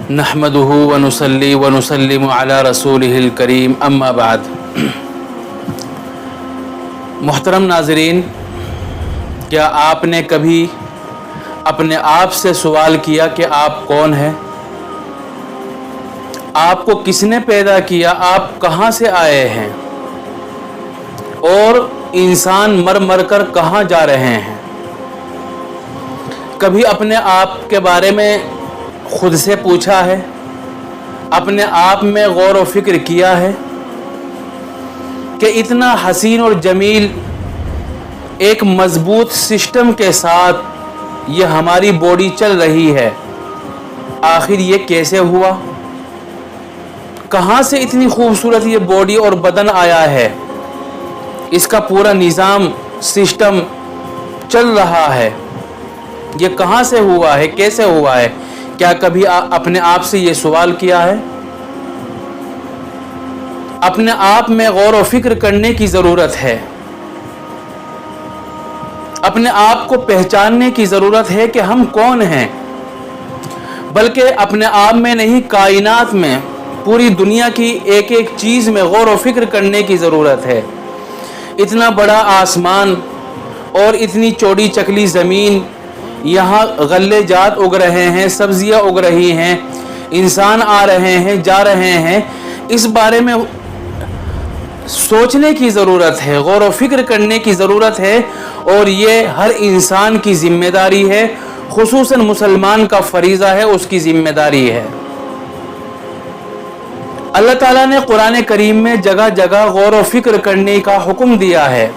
नहमदुहु व नुसल्ली व नुसल्लिमु अला रसूलिहिल करीम अम्मा बाद। मोहतरम नाज़रीन, क्या आपने कभी अपने आप से सवाल किया कि आप कौन हैं? आपको किसने पैदा किया? आप कहाँ से आए हैं? और इंसान मर मर कर कहाँ जा रहे हैं? कभी अपने आप के बारे में खुद से पूछा है? अपने आप में गौर व फिक्र किया है कि इतना हसीन और जमील एक मजबूत सिस्टम के साथ ये हमारी बॉडी चल रही है, आखिर ये कैसे हुआ? कहाँ से इतनी खूबसूरत ये बॉडी और बदन आया है? इसका पूरा निज़ाम सिस्टम चल रहा है, ये कहाँ से हुआ है, कैसे हुआ है? क्या कभी अपने आप से ये सवाल किया है? अपने आप में गौर व फिक्र करने की ज़रूरत है। अपने आप को पहचानने की ज़रूरत है कि हम कौन हैं। बल्कि अपने आप में नहीं, कायनात में पूरी दुनिया की एक एक चीज़ में गौर व फिक्र करने की ज़रूरत है। इतना बड़ा आसमान और इतनी चौड़ी चकली ज़मीन, यहाँ गल्ले जात उग रहे हैं, सब्जियाँ उग रही हैं, इंसान आ रहे हैं, जा रहे हैं। इस बारे में सोचने की ज़रूरत है, गौर व फिक्र करने की ज़रूरत है, और ये हर इंसान की ज़िम्मेदारी है, खुसूसन मुसलमान का फ़रीज़ा है, उसकी ज़िम्मेदारी है। अल्लाह ताला ने कुरान करीम में जगह जगह गौर व फिक्र करने का हुक्म दिया है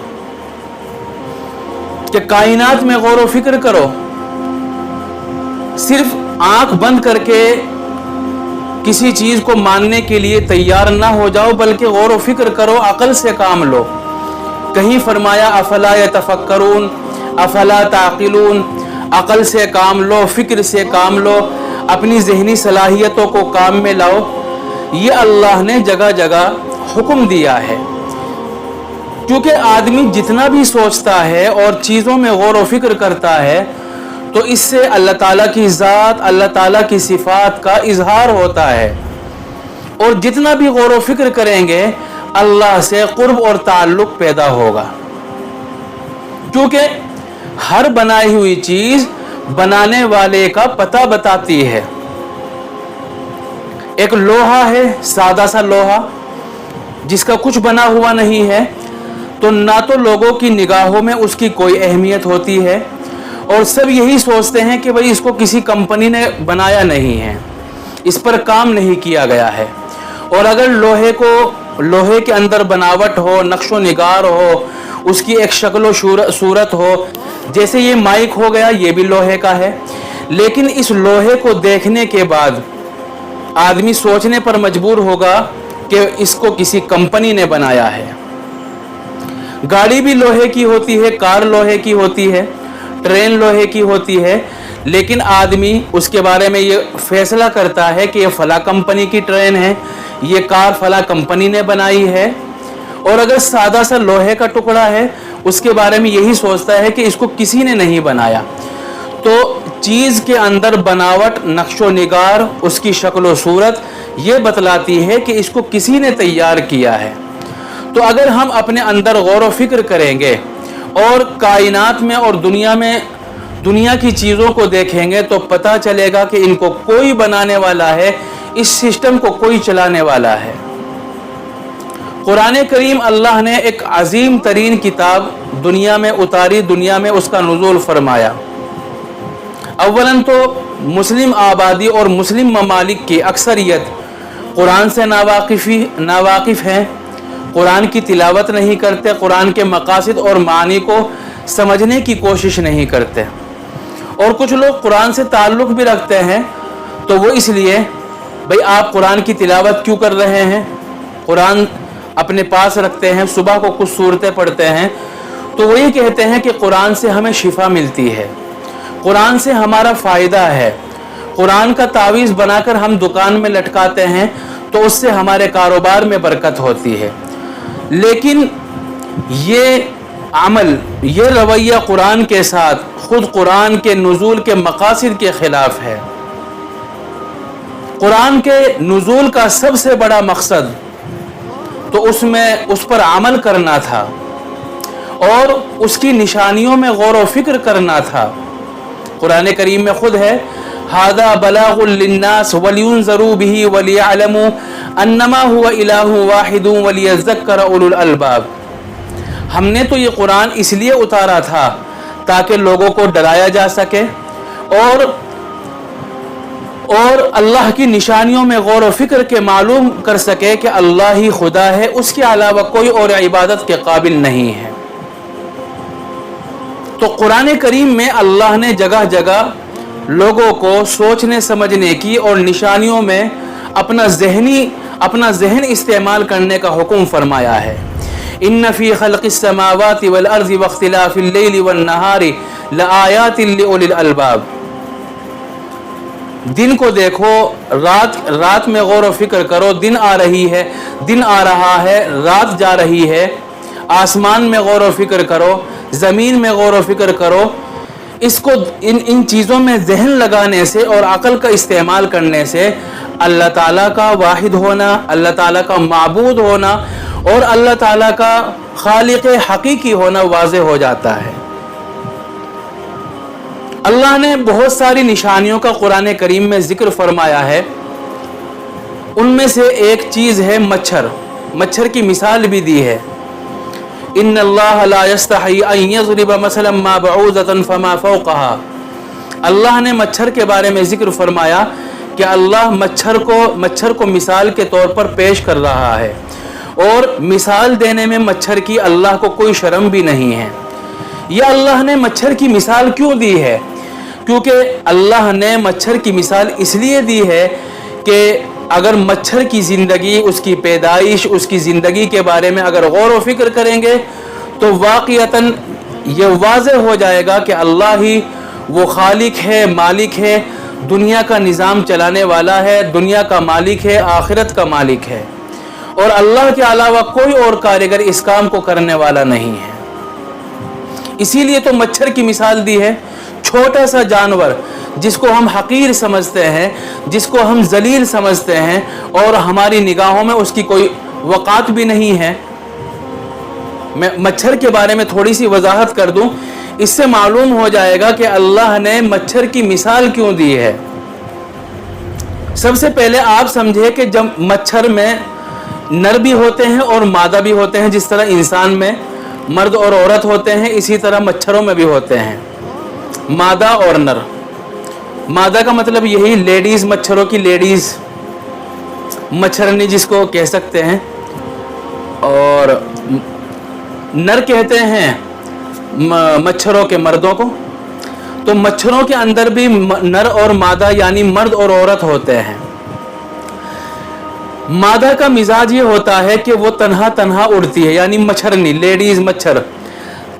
कि कायनात में गौर व फिक्र करो। सिर्फ आंख बंद करके किसी चीज़ को मानने के लिए तैयार ना हो जाओ, बल्कि गौर व फिक्र करो, अक़ल से काम लो। कहीं फरमाया अफला यतफक्करून अफला ताक़िलून, अक़ल से काम लो, फ़िक्र से काम लो, अपनी ज़हनी सलाहियतों को काम में लाओ। ये अल्लाह ने जगह जगह हुक्म दिया है, क्योंकि आदमी जितना भी सोचता है और चीज़ों में गौर व फिक्र करता है, तो इससे अल्लाह ताला की ज़ात, अल्लाह ताला की सिफ़ात का इजहार होता है। और जितना भी गौर व फिक्र करेंगे, अल्लाह से क़ुर्ब और ताल्लुक़ पैदा होगा। क्योंकि हर बनाई हुई चीज़ बनाने वाले का पता बताती है। एक लोहा है, सादा सा लोहा जिसका कुछ बना हुआ नहीं है, तो ना तो लोगों की निगाहों में उसकी कोई अहमियत होती है, और सब यही सोचते हैं कि भाई इसको किसी कंपनी ने बनाया नहीं है, इस पर काम नहीं किया गया है। और अगर लोहे के अंदर बनावट हो, नक्शो निगार हो, उसकी एक शक्ल व सूरत हो, जैसे ये माइक हो गया, ये भी लोहे का है, लेकिन इस लोहे को देखने के बाद आदमी सोचने पर मजबूर होगा कि इसको किसी कंपनी ने बनाया है। गाड़ी भी लोहे की होती है, कार लोहे की होती है, ट्रेन लोहे की होती है, लेकिन आदमी उसके बारे में ये फैसला करता है कि ये फला कंपनी की ट्रेन है, ये कार फला कंपनी ने बनाई है। और अगर सादा सा लोहे का टुकड़ा है, उसके बारे में यही सोचता है कि इसको किसी ने नहीं बनाया। तो चीज़ के अंदर बनावट, नक्शो निगार, उसकी शक्ल व सूरत ये बतलाती है कि इसको किसी ने तैयार किया है। तो अगर हम अपने अंदर गौर व फिक्र करेंगे और कायनात में और दुनिया की चीज़ों को देखेंगे, तो पता चलेगा कि इनको कोई बनाने वाला है, इस सिस्टम को कोई चलाने वाला है। कुरान करीम अल्लाह ने एक अजीम तरीन किताब दुनिया में उतारी, दुनिया में उसका नुज़ूल फरमाया। अव्वलन तो मुस्लिम आबादी और मुस्लिम ममालिक की अक्सरियत कुरान से नावाकिफ़ हैं, कुरान की तिलावत नहीं करते, कुरान के मकासिद और मानी को समझने की कोशिश नहीं करते। और कुछ लोग कुरान से ताल्लुक़ भी रखते हैं, तो वो इसलिए, भाई आप कुरान की तिलावत क्यों कर रहे हैं? कुरान अपने पास रखते हैं, सुबह को कुछ सूरतें पढ़ते हैं, तो वही कहते हैं कि कुरान से हमें शिफा मिलती है, कुरान से हमारा फ़ायदा है, कुरान का तावीज़ बनाकर हम दुकान में लटकाते हैं, तो उससे हमारे कारोबार में बरकत होती है। लेकिन ये अमल, ये रवैया कुरान के साथ खुद कुरान के नुज़ूल के मकासिद के ख़िलाफ़ है। कुरान के नुज़ूल का सबसे बड़ा मकसद तो उसमें उस पर अमल करना था और उसकी निशानियों में गौर व फिक्र करना था। कुरान करीम में खुद है, हादा बलागुल लिन्नास वलियुनज़रू बिही वलियअलमू अन्नमा हुवा इलाहु वाहिदुन वलियज़क्कर उलुल अलबाब। हमने तो ये कुरान इसलिए उतारा था ताकि लोगों को डराया जा सके और अल्लाह की निशानियों में गौर व फिक्र के मालूम कर सके कि अल्लाह ही खुदा है, उसके अलावा कोई और इबादत के काबिल नहीं है। तो कुरान करीम में अल्लाह ने जगह जगह लोगों को सोचने समझने की और निशानियों में अपना जहन इस्तेमाल करने का हुक्म फरमाया है। इन्न फी खल्क़िस समावाति वल अर्ज़ि वख्तिलाफ़िल लैलि वन नहारि लआयातिन लिउलिल अलबाब। दिन को देखो, रात में गौर व फिक्र करो, दिन आ रही है, दिन आ रहा है, रात जा रही है, आसमान में गौर व फिक्र करो, ज़मीन में गौर व फिक्र करो। इसको इन चीज़ों में जहन लगाने से और अक़ल का इस्तेमाल करने से अल्लाह ताला का वाहिद होना, अल्लाह ताला का माबूद होना और अल्लाह ताला का खालिक हकीकी होना वाज़े हो जाता है। अल्लाह ने बहुत सारी निशानियों का कुरान करीम में ज़िक्र फरमाया है। उनमें से एक चीज़ है मच्छर की मिसाल भी दी है। इन्नल्लाह ला यस्तही अन यज़रिब मसलन मा बऊज़तन फमा फ़ौक़हा। अल्लाह ने मच्छर के बारे में ज़िक्र फरमाया कि अल्लाह मच्छर को मिसाल के तौर पर पेश कर रहा है और मिसाल देने में मच्छर की अल्लाह को कोई शर्म भी नहीं है। यह अल्लाह ने मच्छर की मिसाल क्यों दी है? क्योंकि अल्लाह ने मच्छर की मिसाल इसलिए दी है कि अगर मच्छर की ज़िंदगी, उसकी पैदाइश, उसकी ज़िंदगी के बारे में अगर गौर व फिक्र करेंगे तो वाक़ियतन ये वाज़े हो जाएगा कि अल्लाह ही वो खालिक है, मालिक है, दुनिया का निज़ाम चलाने वाला है, दुनिया का मालिक है, आखिरत का मालिक है और अल्लाह के अलावा कोई और कारीगर इस काम को करने वाला नहीं है। इसीलिए तो मच्छर की मिसाल दी है। छोटा सा जानवर जिसको हम हकीर समझते हैं, जिसको हम जलील समझते हैं और हमारी निगाहों में उसकी कोई वक़ात भी नहीं है। मैं मच्छर के बारे में थोड़ी सी वजाहत कर दूं, इससे मालूम हो जाएगा कि अल्लाह ने मच्छर की मिसाल क्यों दी है। सबसे पहले आप समझे कि जब मच्छर में नर भी होते हैं और मादा भी होते हैं, जिस तरह इंसान में मर्द और औरत होते हैं, इसी तरह मच्छरों में भी होते हैं मादा और नर। मादा का मतलब यही लेडीज़, मच्छरों की लेडीज़, मच्छरनी जिसको कह सकते हैं, और नर कहते हैं मच्छरों के मर्दों को। तो मच्छरों के अंदर भी नर और मादा यानी मर्द और औरत होते हैं। मादा का मिजाज ये होता है कि वो तन्हा तन्हा उड़ती है, यानी मच्छरनी, लेडीज़ मच्छर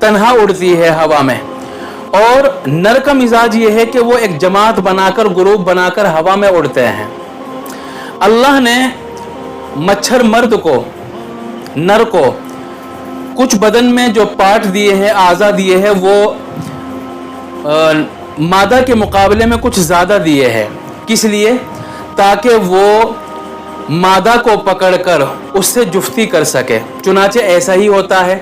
तन्हा उड़ती है हवा में। और नर का मिजाज ये है कि वो एक जमात बनाकर, ग्रुप बनाकर हवा में उड़ते हैं। अल्लाह ने मच्छर मर्द को, नर को कुछ बदन में जो पार्ट दिए हैं, आज़ा दिए हैं, वो मादा के मुकाबले में कुछ ज़्यादा दिए हैं। किस लिए? ताकि वो मादा को पकड़कर उससे जुफ्ती कर सके। चुनाचे ऐसा ही होता है,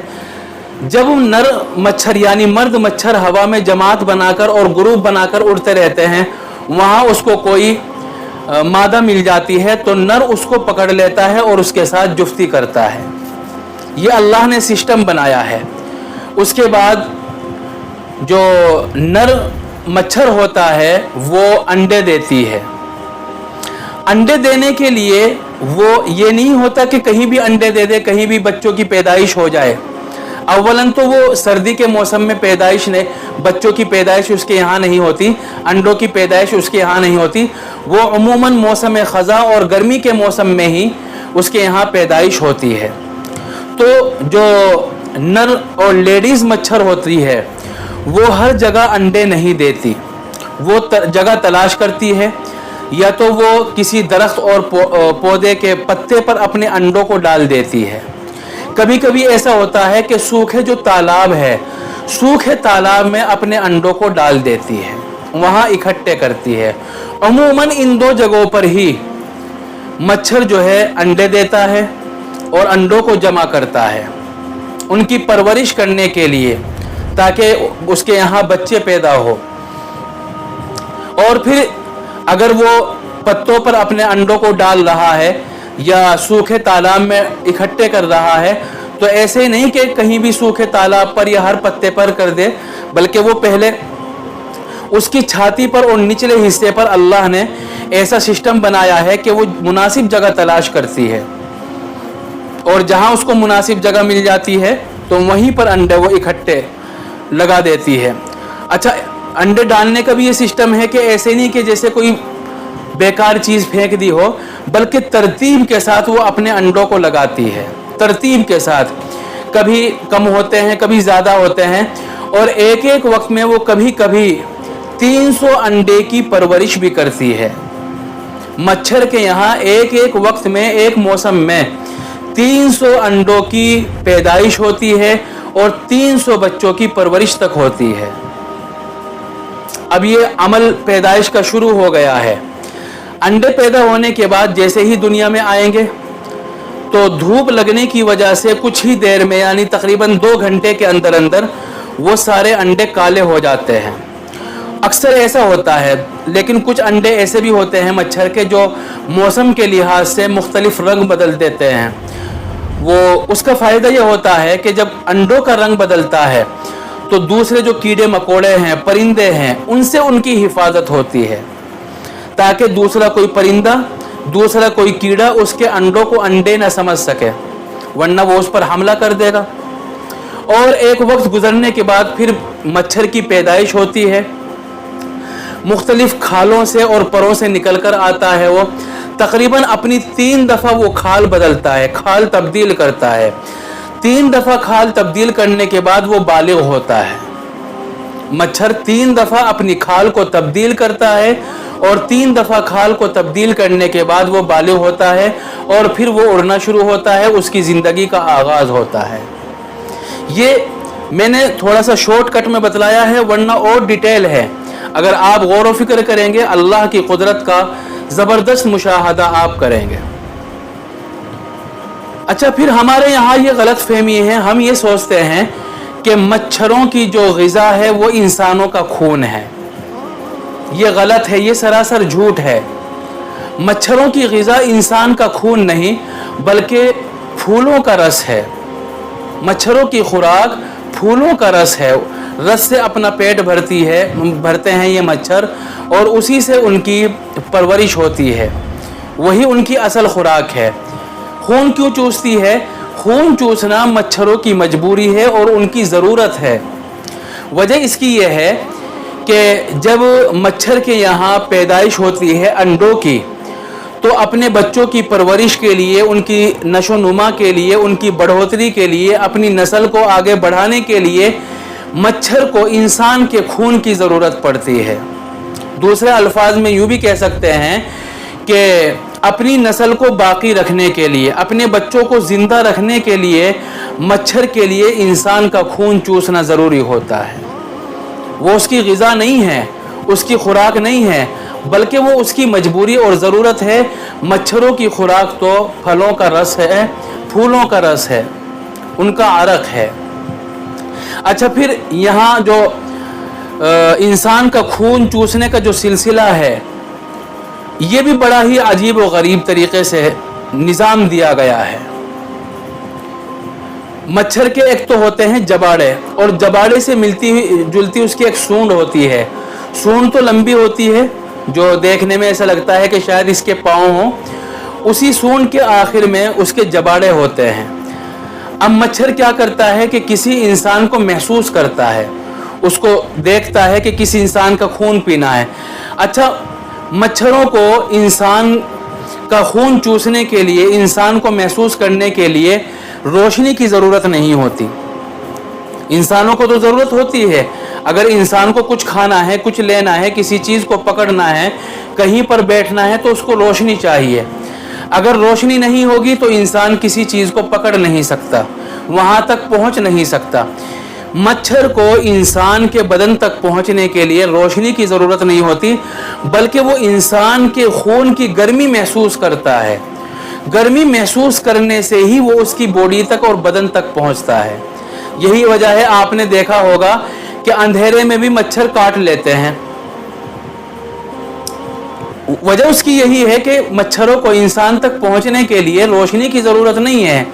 जब नर मच्छर यानी मर्द मच्छर हवा में जमात बनाकर और ग्रुप बनाकर उड़ते रहते हैं, वहाँ उसको कोई मादा मिल जाती है तो नर उसको पकड़ लेता है और उसके साथ जुफ्ती करता है। ये अल्लाह ने सिस्टम बनाया है। उसके बाद जो नर मच्छर होता है वो अंडे देती है। अंडे देने के लिए वो ये नहीं होता कि कहीं भी अंडे दे दे, कहीं भी बच्चों की पैदाइश हो जाए। अव्वलन तो वो सर्दी के मौसम में पैदाइश ने, बच्चों की पैदाइश उसके यहाँ नहीं होती, अंडों की पैदाइश उसके यहाँ नहीं होती। वो अमूमन मौसम ख़ज़ा और गर्मी के मौसम में ही उसके यहाँ पैदाइश होती है। तो जो नर और लेडीज़ मच्छर होती है वो हर जगह अंडे नहीं देती, वो जगह तलाश करती है। या तो वो किसी दरख्त और पौधे के पत्ते पर अपने अंडों को डाल देती है। कभी कभी ऐसा होता है कि सूखे जो तालाब है, सूखे तालाब में अपने अंडों को डाल देती है, वहाँ इकट्ठे करती है। अमूमन इन दो जगहों पर ही मच्छर जो है अंडे देता है और अंडों को जमा करता है उनकी परवरिश करने के लिए, ताकि उसके यहाँ बच्चे पैदा हो। और फिर अगर वो पत्तों पर अपने अंडों को डाल रहा है या सूखे तालाब में इकट्ठे कर रहा है, तो ऐसे ही नहीं कि कहीं भी सूखे तालाब पर या हर पत्ते पर कर दे, बल्कि वो पहले उसकी छाती पर और निचले हिस्से पर अल्लाह ने ऐसा सिस्टम बनाया है कि वो मुनासिब जगह तलाश करती है, और जहां उसको मुनासिब जगह मिल जाती है तो वहीं पर अंडे वो इकट्ठे लगा देती है। अच्छा, अंडे डालने का भी ये सिस्टम है कि ऐसे नहीं कि जैसे कोई बेकार चीज़ फेंक दी हो, बल्कि तरतीब के साथ वो अपने अंडों को लगाती है, तरतीब के साथ। कभी कम होते हैं, कभी ज़्यादा होते हैं, और एक एक वक्त में वो कभी कभी 300 अंडे की परवरिश भी करती है। मच्छर के यहाँ एक एक वक्त में, एक मौसम में 300 अंडों की पैदाइश होती है और 300 बच्चों की परवरिश तक होती है। अब ये अमल पैदाइश का शुरू हो गया है। अंडे पैदा होने के बाद जैसे ही दुनिया में आएंगे तो धूप लगने की वजह से कुछ ही देर में, यानी तकरीबन 2 घंटे के अंदर अंदर वो सारे अंडे काले हो जाते हैं। अक्सर ऐसा होता है, लेकिन कुछ अंडे ऐसे भी होते हैं मच्छर के जो मौसम के लिहाज से मुख्तलिफ रंग बदल देते हैं। वो उसका फ़ायदा ये होता है कि जब अंडों का रंग बदलता है तो दूसरे जो कीड़े मकोड़े हैं, परिंदे हैं, उनसे उनकी हिफाजत होती है, ताकि दूसरा कोई परिंदा, दूसरा कोई कीड़ा उसके अंडों को अंडे न समझ सके, वरना वो उस पर हमला कर देगा। और एक वक्त गुजरने के बाद फिर मच्छर की पैदाइश होती है, मुख्तलिफ खालों से और परों से निकल कर आता है। वो तकरीबन अपनी 3 दफ़ा वो खाल बदलता है, खाल तब्दील करता है। 3 दफ़ा खाल तब्दील करने के बाद वो बालिग होता है। मच्छर 3 दफ़ा अपनी खाल को तब्दील करता है और 3 दफ़ा खाल को तब्दील करने के बाद वो बालिग होता है और फिर वो उड़ना शुरू होता है, उसकी ज़िंदगी का आगाज़ होता है। ये मैंने थोड़ा सा शॉर्टकट में बतलाया है, वरना और डिटेल है। अगर आप गौर व फिक्र करेंगे, अल्लाह की कुदरत का ज़बरदस्त मुशाहदा आप करेंगे। अच्छा, फिर हमारे यहाँ ये गलत फहमी है, हम ये सोचते हैं कि मच्छरों की जो ग़िज़ा है वो इंसानों का खून है। ये गलत है, ये सरासर झूठ है। मच्छरों की ग़िज़ा इंसान का खून नहीं बल्कि फूलों का रस है। मच्छरों की खुराक फूलों का रस है। रस से अपना पेट भरते हैं ये मच्छर, और उसी से उनकी परवरिश होती है, वही उनकी असल खुराक है। खून क्यों चूसती है? खून चूसना मच्छरों की मजबूरी है और उनकी ज़रूरत है। वजह इसकी यह है कि जब मच्छर के यहाँ पैदाइश होती है अंडों की, तो अपने बच्चों की परवरिश के लिए, उनकी नशोनुमा के लिए, उनकी बढ़ोतरी के लिए, अपनी नस्ल को आगे बढ़ाने के लिए मच्छर को इंसान के खून की ज़रूरत पड़ती है। दूसरे अल्फाज में यूँ भी कह सकते हैं कि अपनी नस्ल को बाकी रखने के लिए, अपने बच्चों को ज़िंदा रखने के लिए मच्छर के लिए इंसान का खून चूसना ज़रूरी होता है। वो उसकी ग़िज़ा नहीं है, उसकी खुराक नहीं है, बल्कि वो उसकी मजबूरी और ज़रूरत है। मच्छरों की खुराक तो फलों का रस है, फूलों का रस है, उनका अरक है। अच्छा, फिर यहाँ जो इंसान का खून चूसने का जो सिलसिला है, ये भी बड़ा ही अजीब व गरीब तरीक़े से निज़ाम दिया गया है। मच्छर के एक तो होते हैं जबाड़े, और जबाड़े से मिलती हुई जुलती उसकी एक सूंड होती है। सूंड तो लंबी होती है, जो देखने में ऐसा लगता है कि शायद इसके पाँव हों। उसी सूंड के आखिर में उसके जबाड़े होते हैं। अब मच्छर क्या करता है कि किसी इंसान को महसूस करता है, उसको देखता है कि किसी इंसान का खून पीना है। अच्छा, मच्छरों को इंसान का खून चूसने के लिए, इंसान को महसूस करने के लिए रोशनी की ज़रूरत नहीं होती। इंसानों को तो ज़रूरत होती है। अगर इंसान को कुछ खाना है, कुछ लेना है, किसी चीज़ को पकड़ना है, कहीं पर बैठना है, तो उसको रोशनी चाहिए। अगर रोशनी नहीं होगी तो इंसान किसी चीज़ को पकड़ नहीं सकता, वहाँ तक पहुँच नहीं सकता। मच्छर को इंसान के बदन तक पहुँचने के लिए रोशनी की ज़रूरत नहीं होती, बल्कि वो इंसान के खून की गर्मी महसूस करता है। गर्मी महसूस करने से ही वो उसकी बॉडी तक और बदन तक पहुंचता है। यही वजह है, आपने देखा होगा कि अंधेरे में भी मच्छर काट लेते हैं। वजह उसकी यही है कि मच्छरों को इंसान तक पहुंचने के लिए रोशनी की ज़रूरत नहीं है,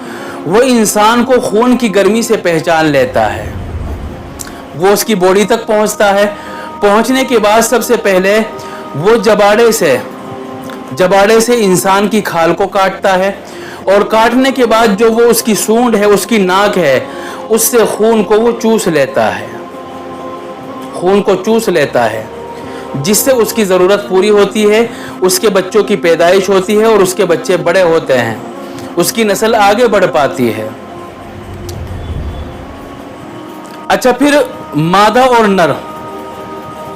वो इंसान को खून की गर्मी से पहचान लेता है, वो उसकी बॉडी तक पहुंचता है। पहुंचने के बाद सबसे पहले वो जबाड़े से इंसान की खाल को काटता है, और काटने के बाद जो वो उसकी सूंड है, उसकी नाक है, उससे खून को वो चूस लेता है, खून को चूस लेता है, जिससे उसकी ज़रूरत पूरी होती है, उसके बच्चों की पैदाइश होती है और उसके बच्चे बड़े होते हैं, उसकी नस्ल आगे बढ़ पाती है। अच्छा, फिर मादा और नर,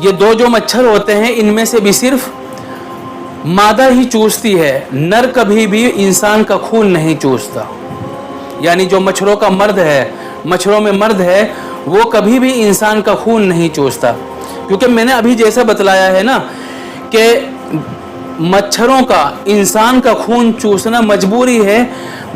ये दो जो मच्छर होते हैं, इनमें से भी सिर्फ मादा ही चूसती है, नर कभी भी इंसान का खून नहीं चूसता। यानी जो मच्छरों का मर्द है, मच्छरों में मर्द है, वो कभी भी इंसान का खून नहीं चूसता, क्योंकि मैंने अभी जैसा बतलाया है ना कि मच्छरों का इंसान का खून चूसना मजबूरी है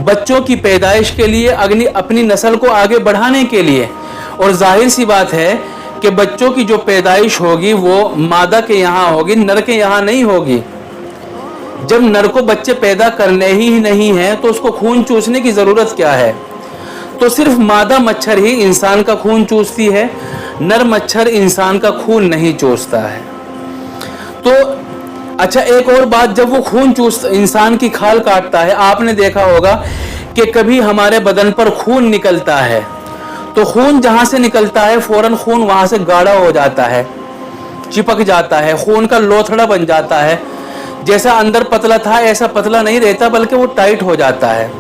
बच्चों की पैदाइश के लिए, अपनी नस्ल को आगे बढ़ाने के लिए। और जाहिर सी बात है कि बच्चों की जो पैदाइश होगी वो मादा के यहाँ होगी, नर के यहाँ नहीं होगी। जब नर को बच्चे पैदा करने ही नहीं है तो उसको खून चूसने की ज़रूरत क्या है? तो सिर्फ मादा मच्छर ही इंसान का खून चूसती है, नर मच्छर इंसान का खून नहीं चूसता है। तो अच्छा, एक और बात, जब वो खून इंसान की खाल काटता है, आपने देखा होगा कि कभी हमारे बदन पर खून निकलता है तो खून जहाँ से निकलता है फौरन खून वहाँ से गाढ़ा हो जाता है, चिपक जाता है, खून का लोथड़ा बन जाता है। जैसा अंदर पतला था ऐसा पतला नहीं रहता, बल्कि वो टाइट हो जाता है।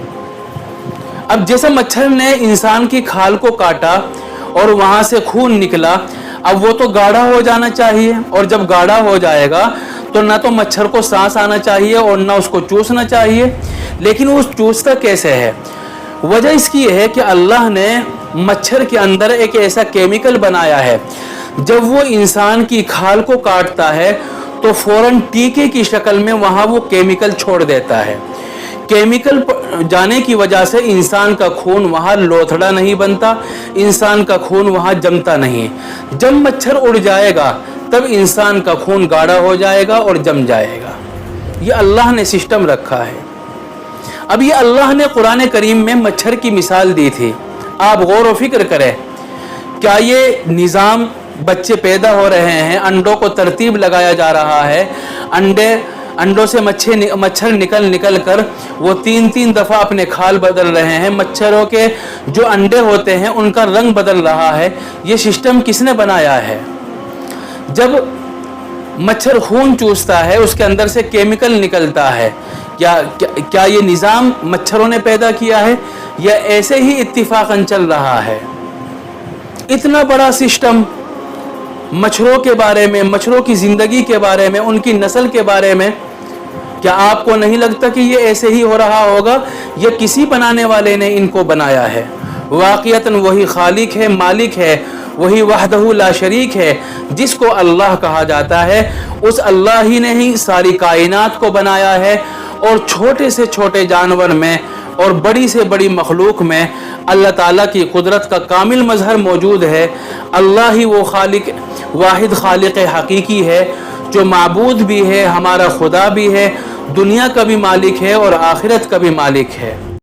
अब जैसे मच्छर ने इंसान की खाल को काटा और वहाँ से खून निकला, अब वो तो गाढ़ा हो जाना चाहिए, और जब गाढ़ा हो जाएगा तो ना तो मच्छर को सांस आना चाहिए और ना उसको चूसना चाहिए। लेकिन वो चूसता कैसे है? वजह इसकी है कि अल्लाह ने मच्छर के अंदर एक ऐसा केमिकल बनाया है, जब वो इंसान की खाल को काटता है तो फौरन टीके की शक्ल में वहाँ वो केमिकल छोड़ देता है। केमिकल जाने की वजह से इंसान का खून वहाँ लोथड़ा नहीं बनता, इंसान का खून वहाँ जमता नहीं। जब मच्छर उड़ जाएगा तब इंसान का खून गाढ़ा हो जाएगा और जम जाएगा। ये अल्लाह ने सिस्टम रखा है। अब ये अल्लाह ने कुरान करीम में मच्छर की मिसाल दी थी। आप गौर व फिक्र करें, क्या ये निज़ाम, बच्चे पैदा हो रहे हैं, अंडों को तरतीब लगाया जा रहा है, अंडों से मच्छर निकल कर वो 3-3 दफ़ा अपने खाल बदल रहे हैं, मच्छरों के जो अंडे होते हैं उनका रंग बदल रहा है, ये सिस्टम किसने बनाया है? जब मच्छर खून चूसता है उसके अंदर से केमिकल निकलता है, क्या ये निज़ाम मच्छरों ने पैदा किया है या ऐसे ही इत्तिफाकन चल रहा है? इतना बड़ा सिस्टम मच्छरों के बारे में, मच्छरों की ज़िंदगी के बारे में, उनकी नस्ल के बारे में, क्या आपको नहीं लगता कि ये ऐसे ही हो रहा होगा? ये किसी बनाने वाले ने इनको बनाया है। वाक़ियतन वही खालिक है, मालिक है, वही वहदहू ला शरीक है, जिसको अल्लाह कहा जाता है। उस अल्लाह ही ने ही सारी कायनात को बनाया है, और छोटे से छोटे जानवर में और बड़ी से बड़ी मखलूक में अल्लाह ताला की कुदरत का कामिल मज़हर मौजूद है। अल्लाह ही वो खालिक, वाहिद खालिक हकीकी है, जो माबूद भी है, हमारा खुदा भी है, दुनिया का भी मालिक है और आखिरत का भी मालिक है।